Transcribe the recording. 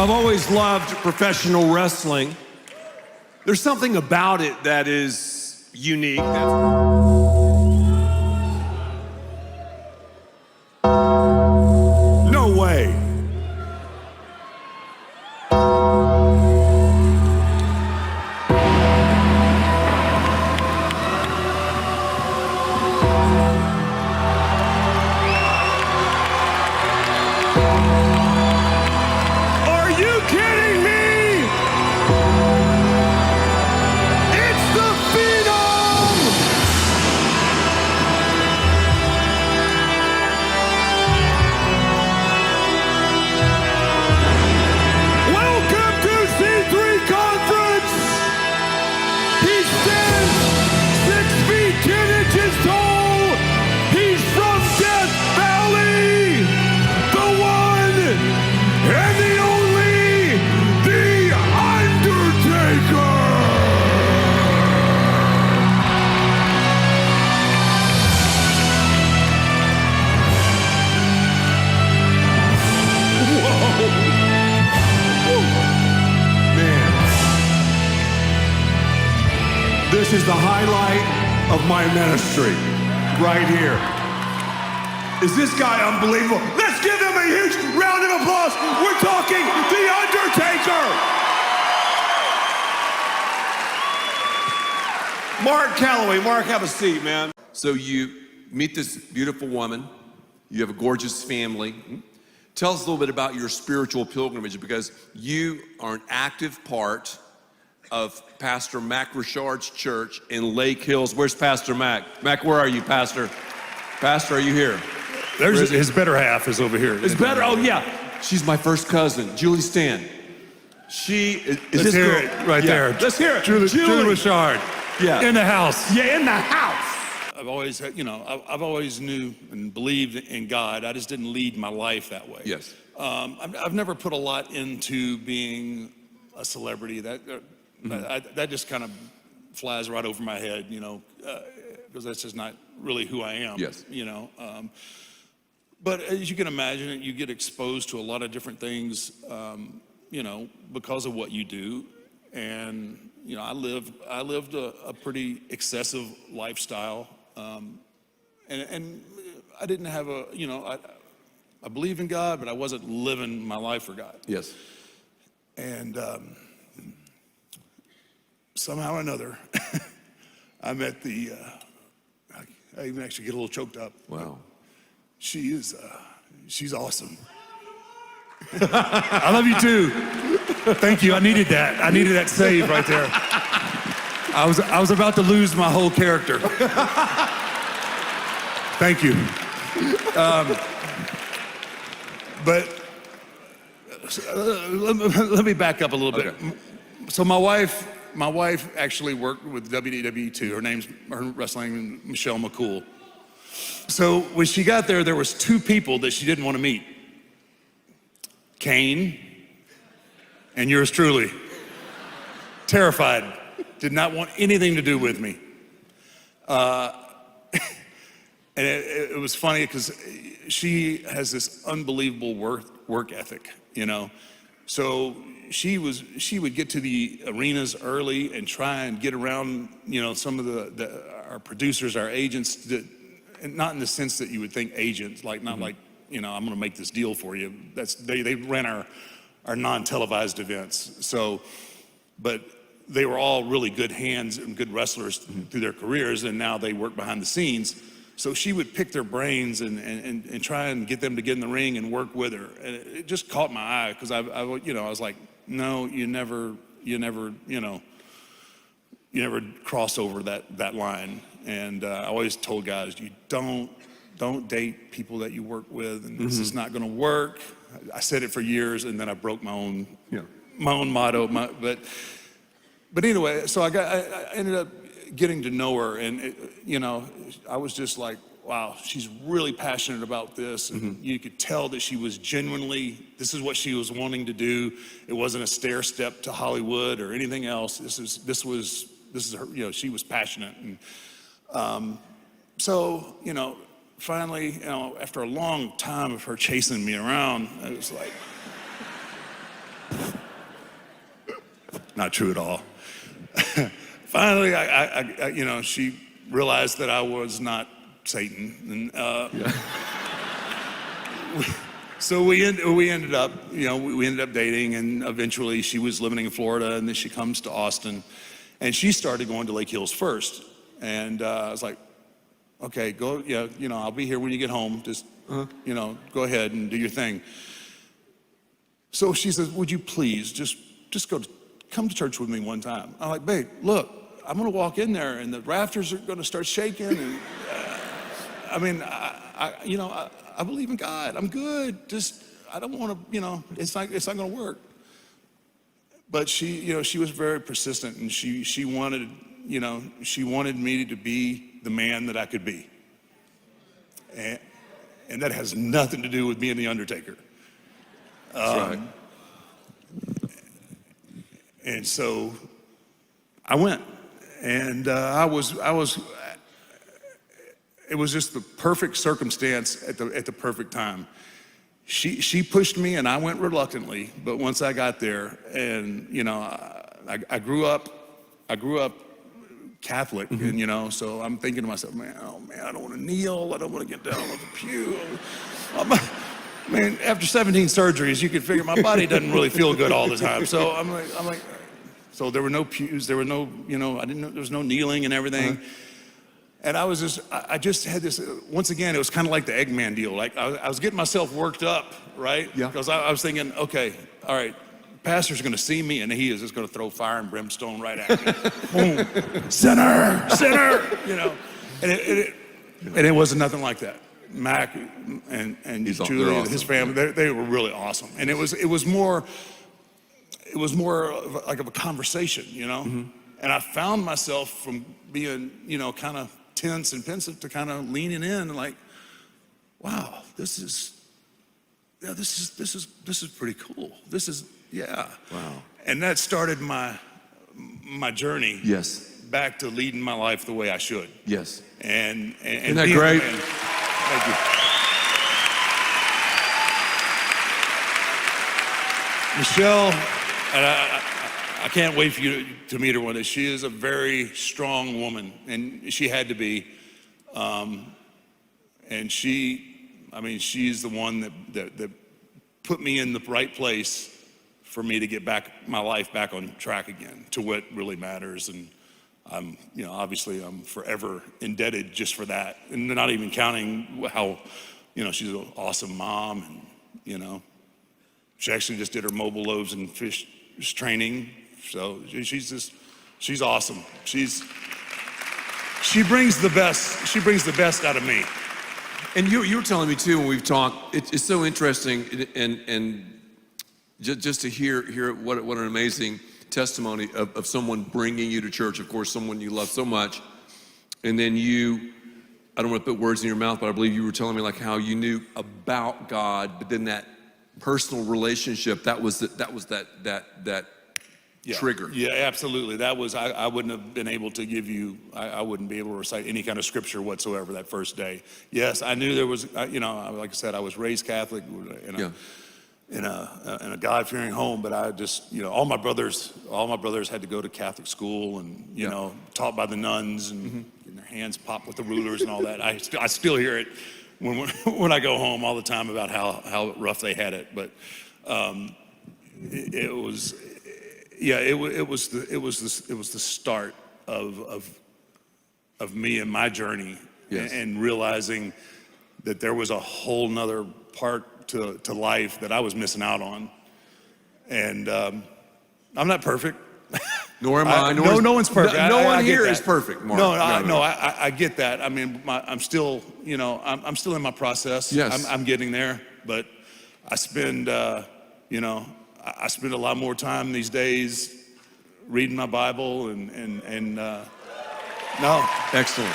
I've always loved professional wrestling. There's something about it that is unique. No way. This is the highlight of my ministry, right here. Is this guy unbelievable? Let's give him a huge round of applause. We're talking The Undertaker. Mark Calaway. Mark, have a seat, man. So you meet this beautiful woman. You have a gorgeous family. Tell us a little bit about your spiritual pilgrimage, because you are an active part of Pastor Mac Richard's church in Lake Hills. Where's Pastor Mac? Mac, where are you, Pastor? Pastor, are you here? There's his better half is over here. It's better, oh yeah. She's my first cousin, Julie Stan. She is Let's this hear girl. it right there. Let's hear it. Julie Richard. Yeah. In the house. Yeah, in the house. I've always, I've always knew and believed in God. I just didn't lead my life that way. Yes. I've never put a lot into being a celebrity. That just kind of flies right over my head, because that's just not really who I am. Yes. But as you can imagine, you get exposed to a lot of different things, because of what you do. And, I lived a pretty excessive lifestyle. And I didn't have I believe in God, but I wasn't living my life for God. Yes. And somehow or another, I met I even actually get a little choked up. Wow. She's awesome. I love you too. Thank you, I needed that. I needed that save right there. I was about to lose my whole character. Thank you. But let me back up a little bit. Okay. So my wife actually worked with WWE too. Her wrestling name is Michelle McCool. So when she got there, there was two people that she didn't want to meet. Kane and yours truly. Terrified, did not want anything to do with me. And it was funny because she has this unbelievable work ethic, So she would get to the arenas early and try and get around, some of our producers, our agents, and not in the sense that you would think agents, like not like, I'm going to make this deal for you. They ran our non-televised events. So, but they were all really good hands and good wrestlers through their careers, and now they work behind the scenes. So she would pick their brains and try and get them to get in the ring and work with her. And it just caught my eye because I was like, no, you never cross over that line. And I always told guys, you don't date people that you work with, and this is not going to work. I said it for years, and then I broke my own motto. But anyway, so I ended up getting to know her, and I was just like, wow, she's really passionate about this, and you could tell that she was genuinely, this is what she was wanting to do. It wasn't a stair step to Hollywood or anything else. This is her, she was passionate. And so, finally, after a long time of her chasing me around, I was like, not true at all. Finally, she realized that I was not Satan. And, so we ended up, we ended up dating, and eventually she was living in Florida, and then she comes to Austin, and she started going to Lake Hills first. And I was like, okay, go, I'll be here when you get home. Just, go ahead and do your thing. So she says, would you please just come to church with me one time? I'm like, babe, look, I'm gonna walk in there and the rafters are gonna start shaking. And I believe in God. I'm good. I don't wanna, it's not gonna work. But she was very persistent, and she wanted me to be the man that I could be. And that has nothing to do with being the Undertaker. That's right. And so I went, and it was just the perfect circumstance at the perfect time. She pushed me, and I went reluctantly, but once I got there, and I grew up Catholic, and so I'm thinking to myself, man, I don't want to kneel, I don't want to get down on the pew. After 17 surgeries, you could figure my body doesn't really feel good all the time. So I'm like, so there were no pews, there were no, I didn't know there was no kneeling and everything. And I just had this, once again, it was kind of like the Eggman deal. Like I was getting myself worked up, right? Yeah. Because I was thinking, okay, all right, pastor's gonna see me, and he is just gonna throw fire and brimstone right at me. Boom, sinner, and it wasn't nothing like that. Mac and Julie and his family, they were really awesome. And it was more like of a conversation, And I found myself from being, kind of tense and pensive to kind of leaning in and like, wow, this is pretty cool. Wow. And that started my journey. Yes. Back to leading my life the way I should. Yes. And isn't that great? Thank you. Michelle, and I can't wait for you to meet her one day. She is a very strong woman, and she had to be. And she's the one that put me in the right place for me to get my life back on track again to what really matters. And I'm, obviously I'm forever indebted just for that. And not even counting how, she's an awesome mom, and, she actually just did her mobile loaves and fish training. So she's awesome. She brings the best out of me. And you were telling me too when we've talked, it's so interesting and just to hear what an amazing testimony of someone bringing you to church, of course, someone you love so much. And then I don't want to put words in your mouth, but I believe you were telling me like how you knew about God, but then that personal relationship, that was that trigger. Yeah, absolutely. That was, I wouldn't have been able to give you, I wouldn't be able to recite any kind of scripture whatsoever that first day. Yes, I knew there was, like I said, I was raised Catholic in a God-fearing home, but I just, all my brothers had to go to Catholic school and, taught by the nuns and getting their hands popped with the rulers and all that. I still hear it when I go home all the time about how rough they had it. But it was the start of me and my journey. Yes. And realizing that there was a whole nother part to life that I was missing out on. And I'm not perfect. Nor am I. No one's perfect. No one here is perfect, Mark. I get that. I mean, I'm still, I'm still in my process. Yes. I'm getting there, but I spend, I spend a lot more time these days reading my Bible and no. Excellent.